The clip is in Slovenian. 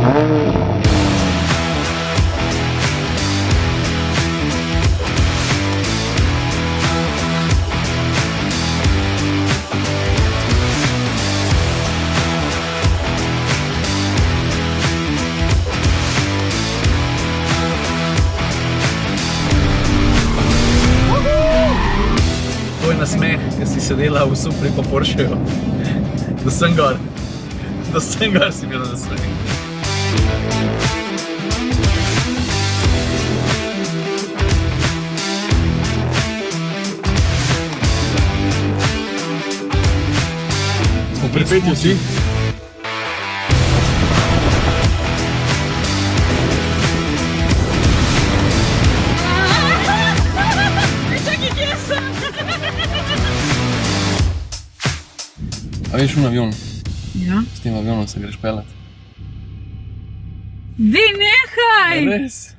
Tvoj nasmeh, ki si sedela v Supri po Porscheju. Do sem gor si bila nasmeh. Smo pripeti vsi? A veš v avion? Ja. S tem avionom se greš pelat. Dej, nehaj! Res?